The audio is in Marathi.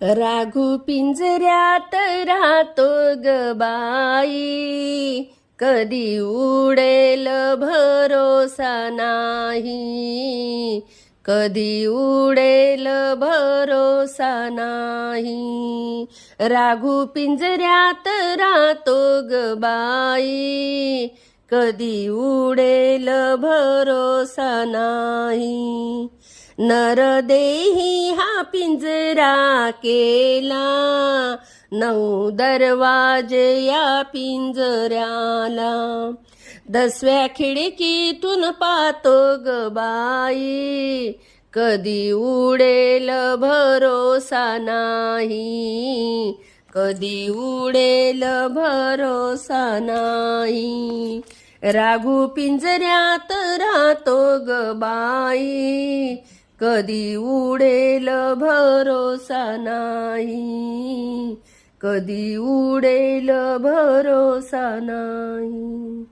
राघू पिंजऱ्यात राहतो ग बाई, कधी उडेल भरोसा नाही, कधी उडेल भरोसा नाही. राघू पिंजऱ्यात राहतो ग बाई, कधी उडेल भरोसा नाही. नरदेही हा पिंजरा केला, 9 दरवाजे या पिंजऱ्याला. 10व्या खिडकीतून पाहतो ग बाई, कधी उडेल भरोसा नाही, कधी उडेल भरोसा नाही. राघू पिंजऱ्यात राहतो ग बाई, कधी उडेल भरोसा नाही, कधी उडेल भरोसा नाही.